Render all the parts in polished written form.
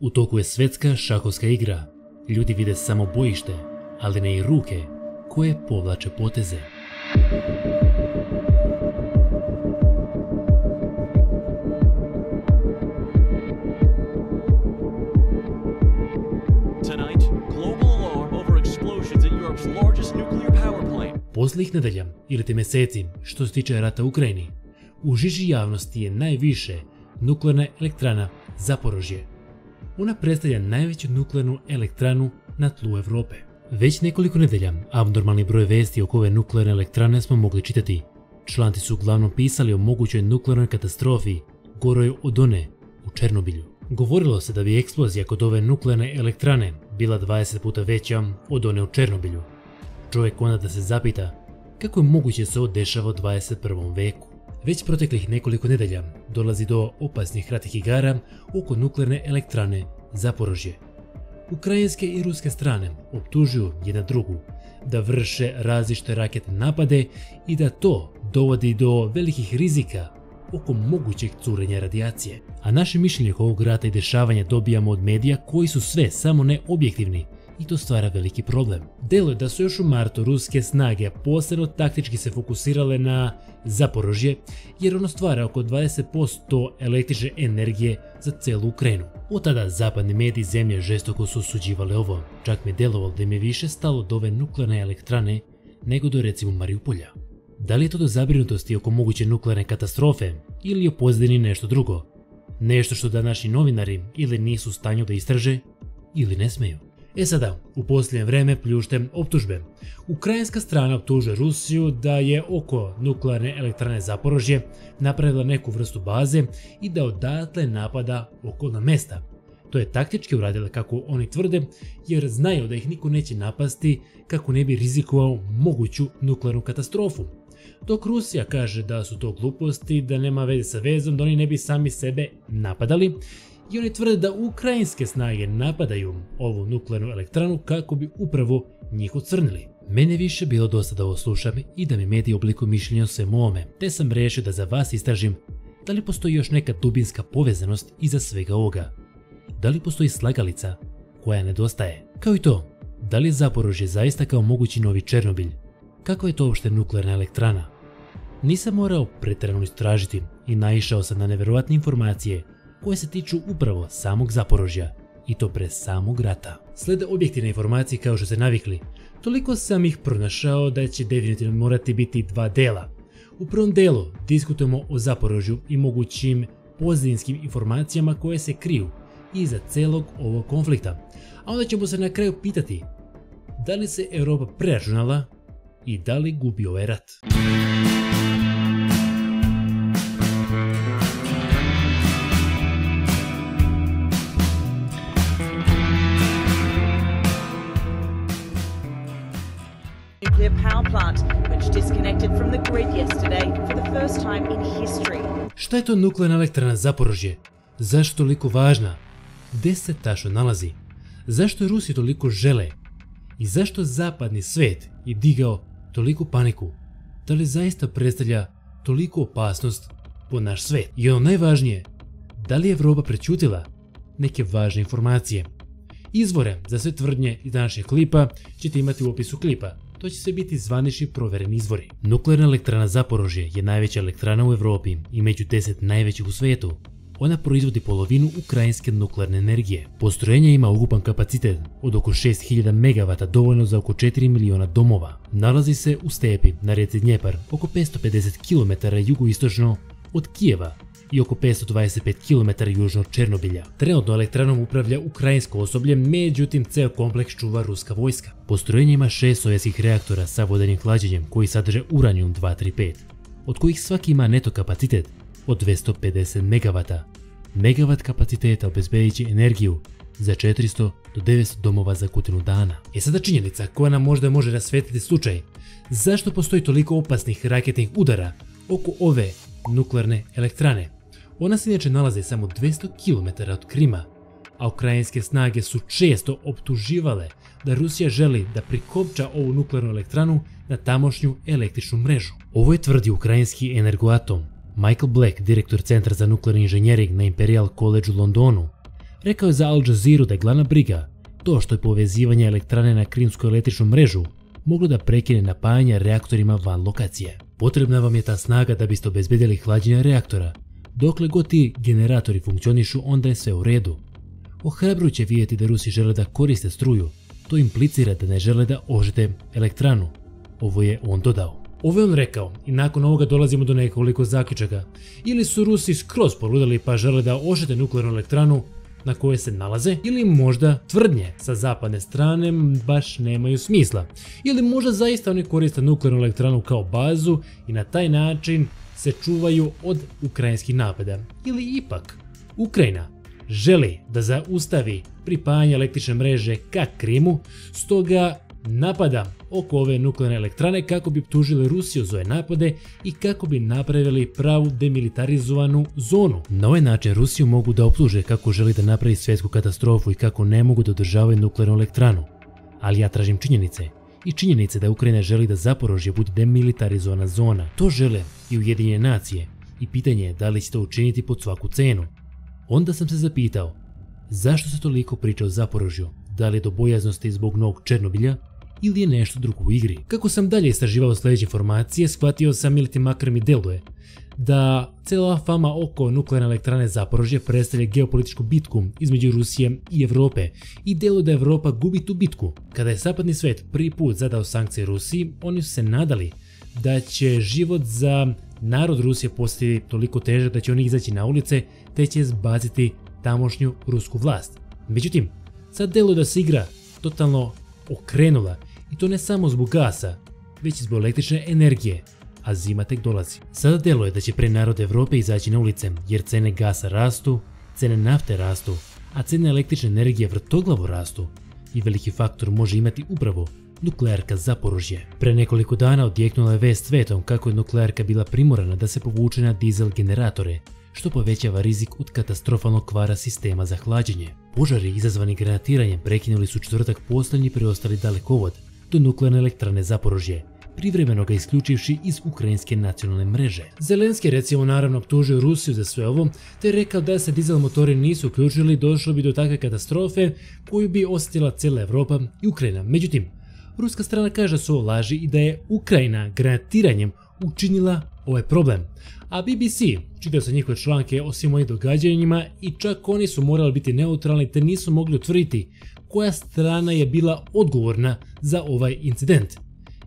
U toku je svetska šahovska igra. Ljudi vide samo bojište, ali ne i ruke koje povlače poteze. Posljednjih nedelja ili meseci, što se tiče rata u Ukrajini, u žiži javnosti je najviše nuklearna elektrana Zaporožje. Ona predstavlja najveću nuklearnu elektranu na tlu Evrope. Već nekoliko nedelja abnormalni broj vesti oko ove nuklearne elektrane smo mogli čitati. Članci su uglavnom pisali o mogućoj nuklearnoj katastrofi, goroj od one u Černobilju. Govorilo se da bi eksplozija kod ove nuklearne elektrane bila 20 puta veća od one u Černobilju. Čovjek onda da se zapita kako je moguće se ovo dešava u 21. veku. Već proteklih nekoliko nedelja dolazi do opasnih ratnih igara oko nuklearne elektrane Zaporožje. Ukrajinske i ruske strane optužuju jedna drugu da vrše različite raketne napade i da to dovodi do velikih rizika oko mogućeg curenja radijacije. A naše mišljenje oko ovog rata i dešavanja dobijamo od medija koji su sve samo ne objektivni i to stvara veliki problem. Deluje da su još u martu ruske snage posebno taktički se fokusirale na Zaporožje jer ono stvara oko 20% električne energije za celu Ukrajinu. Od tada zapadni mediji zemlje žestoko su osuđivale ovo. Čak mi je delovalo da im je više stalo do ove nuklearne elektrane nego do recimo Mariupolja. Da li je to do zabrinutosti oko moguće nuklearne katastrofe ili je u pozadini nešto drugo? Nešto što današnji novinari ili nisu u stanju da istraže ili ne smeju. Sada, u posljednje vreme pljušte optužbe. Ukrajinska strana optužuje Rusiju da je oko nuklearne elektrane Zaporožje napravila neku vrstu baze i da odatle napada okolna mesta. To je taktički uradila kako oni tvrde jer znaju da ih niko neće napasti kako ne bi rizikovao moguću nuklearnu katastrofu. Dok Rusija kaže da su to gluposti, da nema veze sa vezom, da oni ne bi sami sebe napadali. I oni tvrde da ukrajinske snage napadaju ovu nuklearnu elektranu kako bi upravo njih ocrnili. Mene više bilo dosta da ovo slušam i da mi mediji oblikuju mišljenje o svemu ovome, te sam rešio da za vas istražim da li postoji još neka dubinska povezanost iza svega ovoga. Da li postoji slagalica koja nedostaje? Kao i to, da li je Zaporožje zaista kao mogući novi Černobilj? Kako je to uopšte nuklearna elektrana? Nisam morao pretjerano istražiti i naišao sam na neverovatne informacije koje se tiču upravo samog Zaporožja i to pre samog rata. Slede objektivne informacije kao što ste navikli, toliko sam ih pronašao da će definitivno morati biti dva dela. U prvom delu diskutujemo o Zaporožju i mogućim pozadinskim informacijama koje se kriju iza celog ovog konflikta, a onda ćemo se na kraju pitati da li se Europa preračunala i da li gubi ovaj rat. Nuclear power plant, which disconnected from the grid yesterday for the first time in history. Šta je to nuklearna elektrana Zaporožje? Zašto toliko važna? Gde se tačno nalazi? Zašto je Rusi toliko žele? I zašto zapadni svet je digao toliku paniku? Da li zaista predstavlja toliku opasnost po naš svet? I ono najvažnije, da li je Evropa prećutila neke važne informacije? Izvore za sve tvrdnje iz današnjeg klipa ćete imati u opisu klipa. To će sve biti zvanični provereni izvori. Nuklearna elektrana Zaporožje je najveća elektrana u Evropi i među 10 najvećih u svijetu. Ona proizvodi polovinu ukrajinske nuklearne energije. Postrojenje ima ukupan kapacitet od oko 6000 MW, dovoljno za oko 4 miliona domova. Nalazi se u stepi na rijeci Dnjepar, oko 550 km jugoistočno od Kijeva i oko 525 km južno od Černobilja. Trenutno elektranom upravlja ukrajinsko osoblje, međutim ceo kompleks čuva ruska vojska. Postrojenje ima 6 sovjetskih reaktora sa vodenim hlađenjem koji sadrže uranijum 235, od kojih svaki ima neto kapacitet od 250 MW. Megavat kapaciteta obezbedit će energiju za 400 do 900 domova za godinu dana. Sada činjenica koja nam možda može rasvetiti slučaj zašto postoji toliko opasnih raketnih udara oko ove nuklearne elektrane. Ona se inače nalazi samo 200 km od Krima, a ukrajinske snage su često optuživale da Rusija želi da prikopča ovu nuklearnu elektranu na tamošnju električnu mrežu. Ovo je tvrdio ukrajinski Energoatom. Michael Black, direktor Centra za nuklearni inženjering na Imperial College u Londonu, Rekao je za Al Jazeera da je glavna briga to što je povezivanje elektrane na krimsku električnu mrežu moglo da prekine napajanje reaktorima van lokacije. Potrebna vam je ta snaga da biste obezbedili hlađenje reaktora. Dokle god ti generatori funkcionišu, onda je sve u redu. Ohrabrujuće vidjeti da Rusi žele da koriste struju. To implicira da ne žele da oštete elektranu. Ovo je on dodao. Ovo je on rekao i nakon ovoga dolazimo do nekoliko zaključaka. Ili su Rusi skroz poludeli pa žele da oštete nuklearnu elektranu na kojoj se nalaze, ili možda tvrdnje sa zapadne strane baš nemaju smisla. Ili možda zaista oni koriste nuklearnu elektranu kao bazu i na taj način se čuvaju od ukrajinskih napada. Ili ipak Ukrajina želi da zaustavi pripajanje električne mreže ka Krimu, stoga napada oko ove nuklearne elektrane kako bi optužili Rusiju za ove napade i kako bi napravili pravu demilitarizovanu zonu. Na ovaj način Rusiju mogu da optuže kako želi da napravi svjetsku katastrofu i kako ne mogu da održavaju nuklearnu elektranu. Ali ja tražim činjenice. I činjenice da Ukrajina želi da Zaporožje bude demilitarizovana zona. To žele i Ujedinjene nacije. I pitanje je da li će to učiniti pod svaku cenu. Onda sam se zapitao, zašto se toliko priča o Zaporožju? Da li je do bojaznosti zbog novog Černobilja ili je nešto drugo u igri? Kako sam dalje istraživao sljedeće informacije, shvatio sam, ili ti makar mi deluje, da cijela fama oko nuklearne elektrane Zaporožje predstavlja geopolitičku bitku između Rusije i Evrope i deluje da Evropa gubi tu bitku. Kada je zapadni svijet prvi put zadao sankcije Rusiji, oni su se nadali da će život za narod Rusije postati toliko težak da će oni izaći na ulice te će zbaciti tamošnju rusku vlast. Međutim, sad deluje da se igra totalno okrenula i to ne samo zbog gasa, već i zbog električne energije, a zima tek dolazi. Sada deluje da će pre narod Evrope izaći na ulice jer cene gasa rastu, cene nafte rastu, a cene električne energije vrtoglavo rastu i veliki faktor može imati upravo nuklearka Zaporožje. Pre nekoliko dana odjeknula je vest svetom kako je nuklearka bila primorana da se povuče na dizel generatore, što povećava rizik od katastrofalnog kvara sistema za hlađenje. Požari izazvani granatiranjem prekinuli su četvrtak posljednji preostali dalekovod do nuklearne elektrane Zaporožje, privremeno ga isključivši iz ukrajinske nacionalne mreže. Zelenski recimo naravno optužio Rusiju za sve ovo, te rekao da se dizel motori nisu uključili, došlo bi do takve katastrofe koju bi osjetila cijela Evropa i Ukrajina. Međutim, ruska strana kaže da su ovo laži i da je Ukrajina granatiranjem učinila ovaj problem. A BBC čitao sam njihove članke o svim ovim događanjima i čak oni su morali biti neutralni te nisu mogli utvrditi koja strana je bila odgovorna za ovaj incident.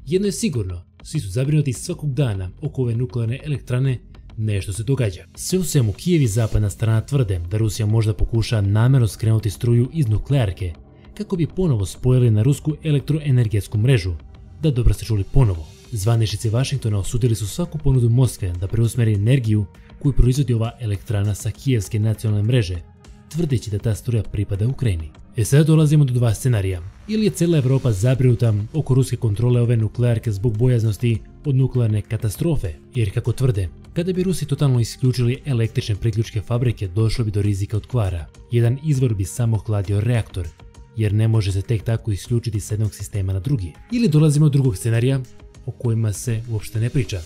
Jedno je sigurno, svi su zabrinuti svakog dana oko ove nuklearne elektrane nešto se događa. Sve u svemu Kijev i zapadna strana tvrde da Rusija možda pokuša namjerno skrenuti struju iz nuklearke kako bi ponovo spojili na rusku elektroenergetsku mrežu. Da, dobro ste čuli, ponovo. Zvaničnici Vašingtona osudili su svaku ponudu Moskve da preusmeri energiju koju proizvodi ova elektrana sa kijevske nacionalne mreže, tvrdeći da ta struja pripada Ukrajini. Sada dolazimo do dva scenarija. Ili je cijela Evropa zabrinuta oko ruske kontrole ove nuklearke zbog bojaznosti od nuklearne katastrofe, jer kako tvrde, kada bi Rusi totalno isključili električne priključke fabrike, došlo bi do rizika od kvara. Jedan izvor bi samo hladio reaktor, jer ne može se tek tako isključiti s jednog sistema na drugi. Ili dolazimo do drugog scenarija, o kojima se uopšte ne priča.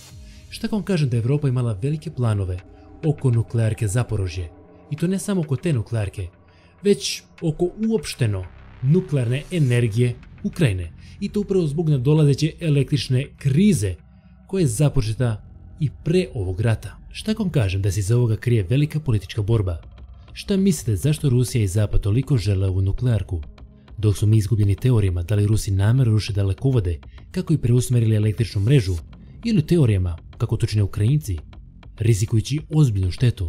Šta vam kažem da Evropa imala velike planove oko nuklearke Zaporožje, i to ne samo oko te nuklearke, već oko uopšteno nuklearne energije Ukrajine, i to upravo zbog nadolazeće električne krize koja je započeta i pre ovog rata. Šta vam kažem da se iza ovoga krije velika politička borba? Šta mislite zašto Rusija i Zapad toliko žele ovu nuklearku? Dok su mi izgubljeni teorijama da li Rusi namjerno ruše dalekovode kako i preusmerili električnu mrežu, ili teorijama kako to čine Ukrajinci, rizikujući ozbiljnu štetu,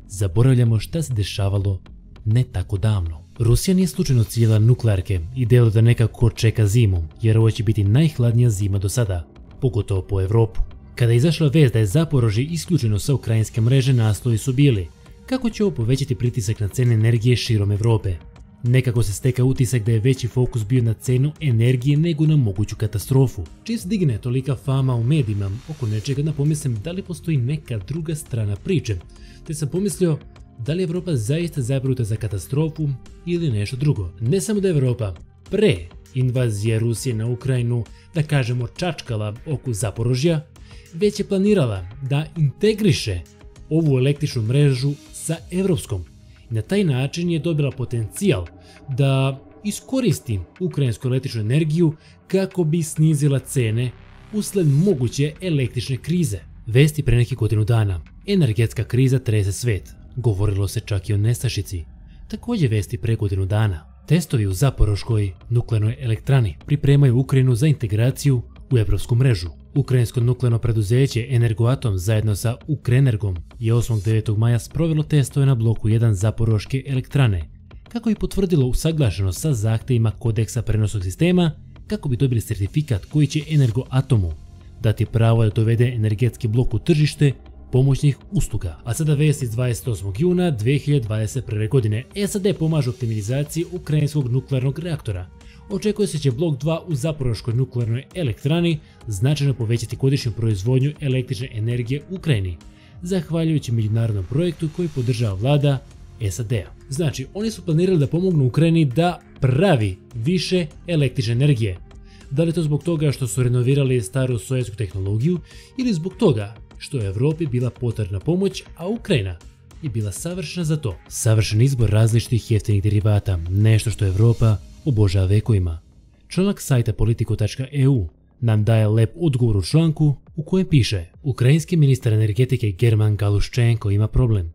zaboravljamo šta se dešavalo ne tako davno. Rusija nije slučajno ciljala nuklearke i delo da nekako čeka zimu, jer ovo će biti najhladnija zima do sada, pogotovo po Evropu. Kada je izašla vest da je Zaporožje isključeno sa ukrajinske mreže, naslovi su bili kako će ovo povećati pritisak na cene energije širom Evrope. Nekako se steka utisak da je veći fokus bio na cenu energije nego na moguću katastrofu. Čim se digne tolika fama u medijima oko nečega, da pomislim da li postoji neka druga strana priče, te sam pomislio da li je Evropa zaista zabrinuta za katastrofu ili nešto drugo. Ne samo da je Evropa pre invazije Rusije na Ukrajinu, da kažemo, čačkala oko Zaporožja, već je planirala da integriše ovu električnu mrežu sa evropskom Na taj način je dobila potencijal da iskoristi ukrajinsku električnu energiju kako bi snizila cene usled moguće električne krize. Vesti pre nekih godinu dana. Energetska kriza trese svet. Govorilo se čak i o nestašici. Također vesti pre godinu dana. Testovi u Zaporoškoj nuklearnoj elektrani pripremaju Ukrajinu za integraciju u evropsku mrežu. Ukrajinsko nuklearno preduzeće Energoatom zajedno sa Ukrenergom je 8. 9. maja sprovelo testove na bloku 1 Zaporoške elektrane, kako bi potvrdilo usaglašenost sa zahtjevima kodeksa prenosnog sistema, kako bi dobili sertifikat koji će Energoatomu dati pravo da dovede energetski blok u tržište pomoćnih usluga. A sada vest iz 28. juna 2021. godine. SAD pomaže optimizaciji ukrajinskog nuklearnog reaktora. Očekuje se će blok 2 u Zaporoškoj nuklearnoj elektrani značajno povećati godišnju proizvodnju električne energije u Ukrajini, zahvaljujući međunarodnom projektu koji podržava vlada SAD-a. Znači, oni su planirali da pomognu Ukrajini da pravi više električne energije. Da li je to zbog toga što su renovirali staru sovjetsku tehnologiju ili zbog toga što je Evropi bila potrebna pomoć, a Ukrajina je bila savršena za to. Savršen izbor različitih jeftinih derivata, nešto što Evropa obožava vekovima. Članak sajta politico.eu nam daje lep odgovor u članku u kojem piše: ukrajinski ministar energetike German Galuščenko ima problem.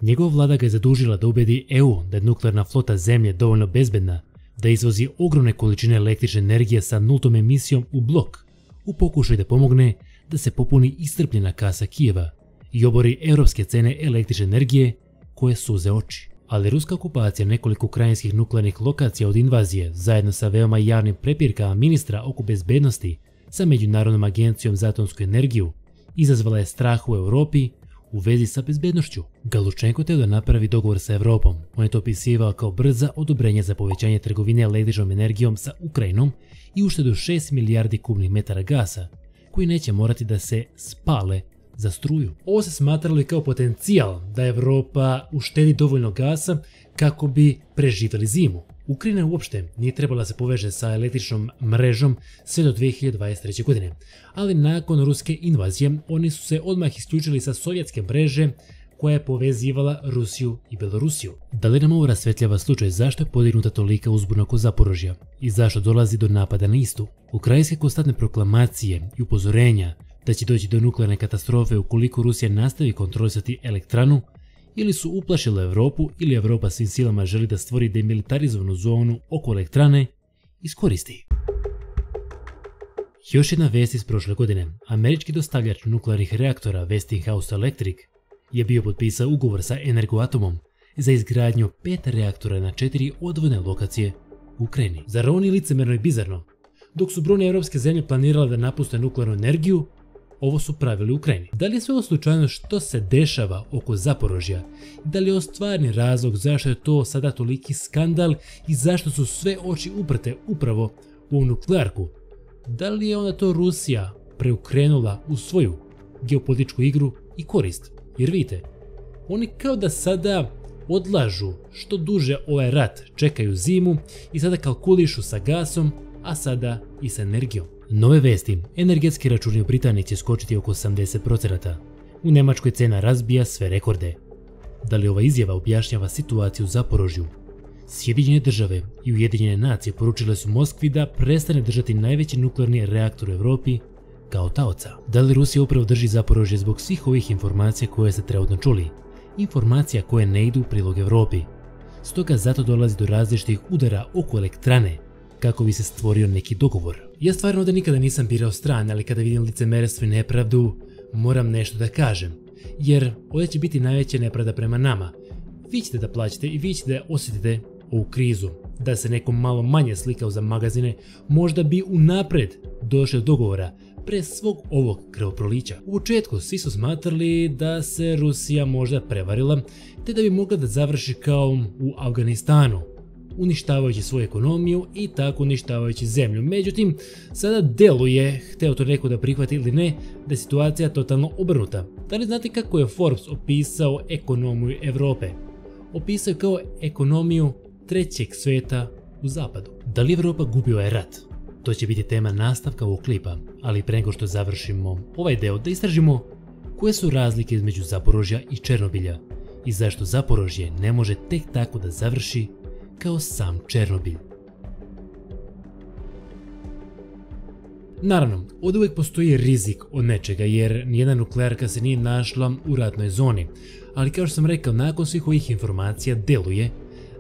Njegova vlada ga je zadužila da ubedi EU da je nuklearna flota zemlje dovoljno bezbedna da izvozi ogromne količine električne energije sa nultom emisijom u blok, u pokušaju da pomogne da se popuni iscrpljena kasa Kijeva i obori europske cene električne energije koje suze oči. Ali ruska okupacija nekoliko ukrajinskih nuklearnih lokacija od invazije, zajedno sa veoma javnim prepirkama ministra oko bezbednosti sa Međunarodnom agencijom za atomsku energiju, izazvala je strah u Europi u vezi sa bezbednošću. Galuščenko teo da napravi dogovor sa Evropom. On je to opisivao kao brza odobrenje za povećanje trgovine električnom energijom sa Ukrajinom i uštedu 6 milijardi kubnih metara gasa, koji neće morati da se spale za struju. Ovo se smatralo i kao potencijal da Evropa uštedi dovoljno gasa kako bi preživjeli zimu. Ukrajina uopšte nije trebala da se poveže sa električnom mrežom sve do 2023. godine, ali nakon ruske invazije oni su se odmah isključili sa sovjetske mreže koja je povezivala Rusiju i Belorusiju. Da li nam ovo rasvetljava slučaj zašto je podignuta tolika uzbuna oko Zaporožja i zašto dolazi do napada na istu? Ukrajinske konstantne proklamacije i upozorenja da će doći do nuklearne katastrofe ukoliko Rusija nastavi kontrolisati elektranu ili su uplašile Evropu ili Evropa svim silama želi da stvori demilitarizovanu zonu oko elektrane, iskoristi. Još jedna vest iz prošle godine. Američki dostavljač nuklearnih reaktora Westinghouse Electric je bio potpisao ugovor sa Energoatomom za izgradnju 5 reaktora na 4 odvojene lokacije u Ukrajini. Zar ovo nije licemerno i bizarno? Dok su brojne evropske zemlje planirale da napuste nuklearnu energiju, ovo su pravili u Ukrajini. Da li je sve ovo slučajno što se dešava oko Zaporožja? Da li je ovo stvarni razlog zašto je to sada toliki skandal i zašto su sve oči uprte upravo u ovu nuklearku? Da li je onda to Rusija preokrenula u svoju geopolitičku igru i korist? Jer vidite, oni kao da sada odlažu što duže ovaj rat, čekaju zimu i sada kalkulišu sa gasom, a sada i sa energijom. Nove vesti. Energetski računi u Britaniji će skočiti oko 80%. U Njemačkoj cena razbija sve rekorde. Da li ova izjava objašnjava situaciju u Zaporožju? Sjedinjene države i Ujedinjene nacije poručile su Moskvi da prestane držati najveći nuklearni reaktor u Evropi kao taoca. Da li Rusija upravo drži Zaporožje zbog svih ovih informacija koje ste trenutno čuli? Informacija koje ne idu u prilog Evropi. Stoga zato dolazi do različitih udara oko elektrane kako bi se stvorio neki dogovor. Ja stvarno da nikada nisam birao strane, ali kada vidim licemerstvo i nepravdu, moram nešto da kažem. Jer ovdje će biti najveća nepravda prema nama. Vi ćete da plaćate i vi ćete da osjetite ovu krizu. Da se neko malo manje slikao za magazine, možda bi unapred došlo do dogovora pre svog ovog krvoprolića. U početku svi su smatrali da se Rusija možda prevarila, te da bi mogla da završi kao u Afganistanu, uništavajući svoju ekonomiju i tako uništavajući zemlju. Međutim, sada deluje, hteo to neko da prihvati ili ne, da je situacija totalno obrnuta. Da li znate kako je Forbes opisao ekonomiju Evrope? Opisao je kao ekonomiju trećeg sveta u zapadu. Da li Evropa gubi ovaj rat? To će biti tema nastavka ovog klipa, ali pre nego što završimo ovaj deo da istražimo koje su razlike između Zaporožja i Černobilja i zašto Zaporožje ne može tek tako da završi kao sam Černobilj. Naravno, od uvijek postoji rizik od nečega jer nijedna nuklearka se nije našla u ratnoj zoni, ali kao što sam rekao, nakon svih ovih informacija deluje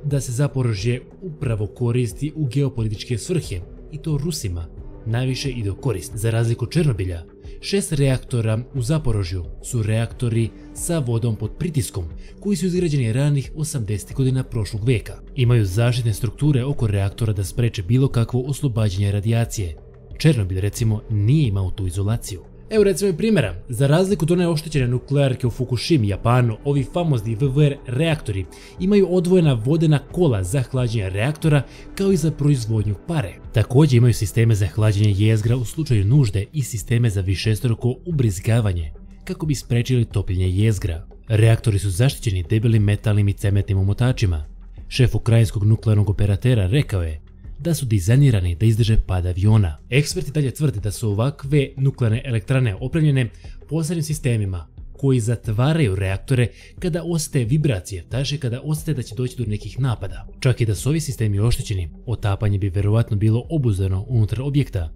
da se Zaporožje upravo koristi u geopolitičke svrhe i to Rusima najviše ide u korist. Za razliku od Černobilja, 6 reaktora u Zaporožju su reaktori sa vodom pod pritiskom koji su izgrađeni ranih 80. godina prošlog veka. Imaju zaštitne strukture oko reaktora da spreče bilo kakvo oslobađanje radijacije. Černobilj recimo nije imao tu izolaciju. Evo recimo i primjera, za razliku od one oštećene nuklearke u Fukushimi, Japanu, ovi famozni VVR reaktori imaju odvojena vodena kola za hlađenje reaktora kao i za proizvodnju pare. Također imaju sisteme za hlađenje jezgra u slučaju nužde i sisteme za višestruko ubrizgavanje kako bi sprečili topljenje jezgra. Reaktori su zaštićeni debelim metalnim i cementnim omotačima. Šef ukrajinskog nuklearnog operatera rekao je da su dizajnirani da izdrže pad aviona. Eksperti dalje tvrde da su ovakve nuklearne elektrane opremljene posebnim sistemima koji zatvaraju reaktore kada osjete vibracije, taže kada osjete da će doći do nekih napada. Čak i da su ovi sistemi oštećeni, otapanje bi verovatno bilo obuzdano unutar objekta.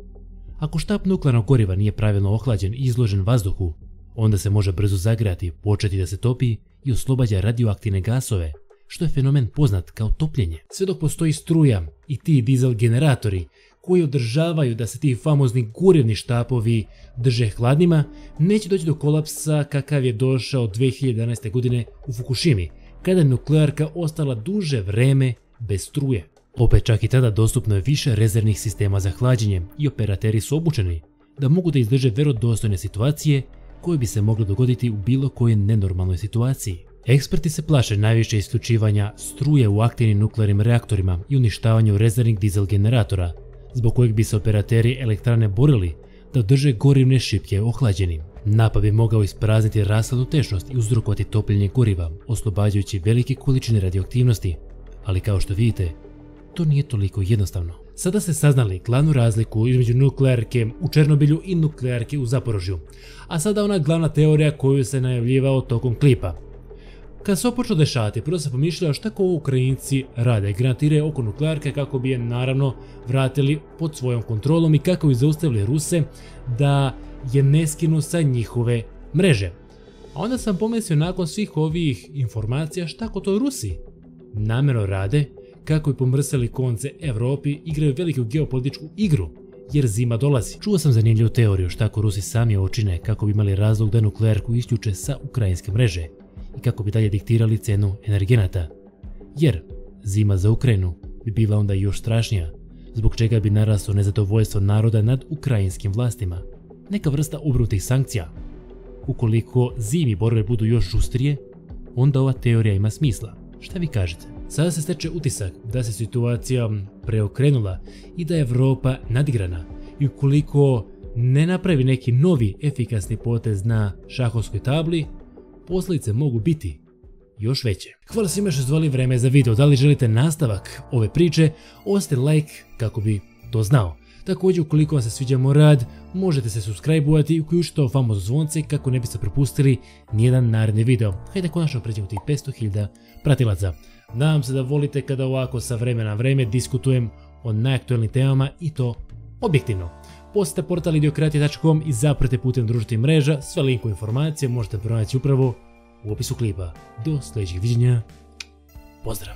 Ako štap nuklearnog goriva nije pravilno ohlađen i izložen vazduhu, onda se može brzo zagrati, početi da se topi i oslobađa radioaktivne gasove, što je fenomen poznat kao topljenje. Sve dok postoji struja i ti dizel generatori koji održavaju da se ti famozni gorivni štapovi drže hladnima, neće doći do kolapsa kakav je došao 2011. godine u Fukushimi, kada je nuklearka ostala duže vreme bez struje. Opet čak i tada dostupno je više rezervnih sistema za hlađenje i operateri su obučeni da mogu da izdrže vjerodostojne situacije koje bi se mogle dogoditi u bilo kojoj nenormalnoj situaciji. Eksperti se plaše najviše isključivanja struje u aktivnim nuklearnim reaktorima i uništavanju rezervnih dizel generatora, zbog kojeg bi se operateri elektrane borili da održe gorivne šipke ohlađenim. Napad bi mogao isprazniti rashladnu tečnost i uzrokovati topljenje goriva, oslobađajući velike količine radioaktivnosti, ali kao što vidite, to nije toliko jednostavno. Sada ste saznali glavnu razliku između nuklearke u Černobilju i nuklearke u Zaporožju, a sada ona glavna teorija koju se najavljivao tokom klipa. Kad se ovo počelo dešavati, prvo se pomišljao šta ko Ukrajinci rade, granatiraju oko nuklearke kako bi je naravno vratili pod svojom kontrolom i kako bi zaustavili Ruse da je ne skinu sa njihove mreže. A onda sam pomislio nakon svih ovih informacija šta ko to Rusi namjerno rade kako bi pomrsili konce Evropi, igraju veliku geopolitičku igru jer zima dolazi. Čuo sam zanimljivu teoriju šta ko Rusi sami učine kako bi imali razlog da nuklearku isključe sa ukrajinske mreže i kako bi dalje diktirali cenu energenata. Jer zima za Ukrajinu bi bila onda još strašnija, zbog čega bi naraslo nezadovoljstvo naroda nad ukrajinskim vlastima. Neka vrsta obrnutih sankcija. Ukoliko zimi borbe budu još žustrije, onda ova teorija ima smisla. Šta vi kažete? Sada se steče utisak da se situacija preokrenula i da je Evropa nadigrana i ukoliko ne napravi neki novi efikasni potez na šahovskoj tabli, posljedice mogu biti još veće. Hvala svima što su zvali vreme za video. Da li želite nastavak ove priče, ostavite like kako bi to znao. Također, ukoliko vam se sviđa moj rad, možete se subscribe-ovati i uključiti ovo famozno zvonce kako ne biste propustili nijedan naredni video. Hajde konačno pređemo tih 500.000 pratilaca. Nadam se da volite kada ovako sa vremena na vreme diskutujem o najaktualnijim temama i to objektivno. Posjetite portal idiokrati.com i zaprate putem društvenih mreža, sve linkove informacije možete pronaći upravo u opisu klipa. Do sljedećeg viđenja, pozdrav!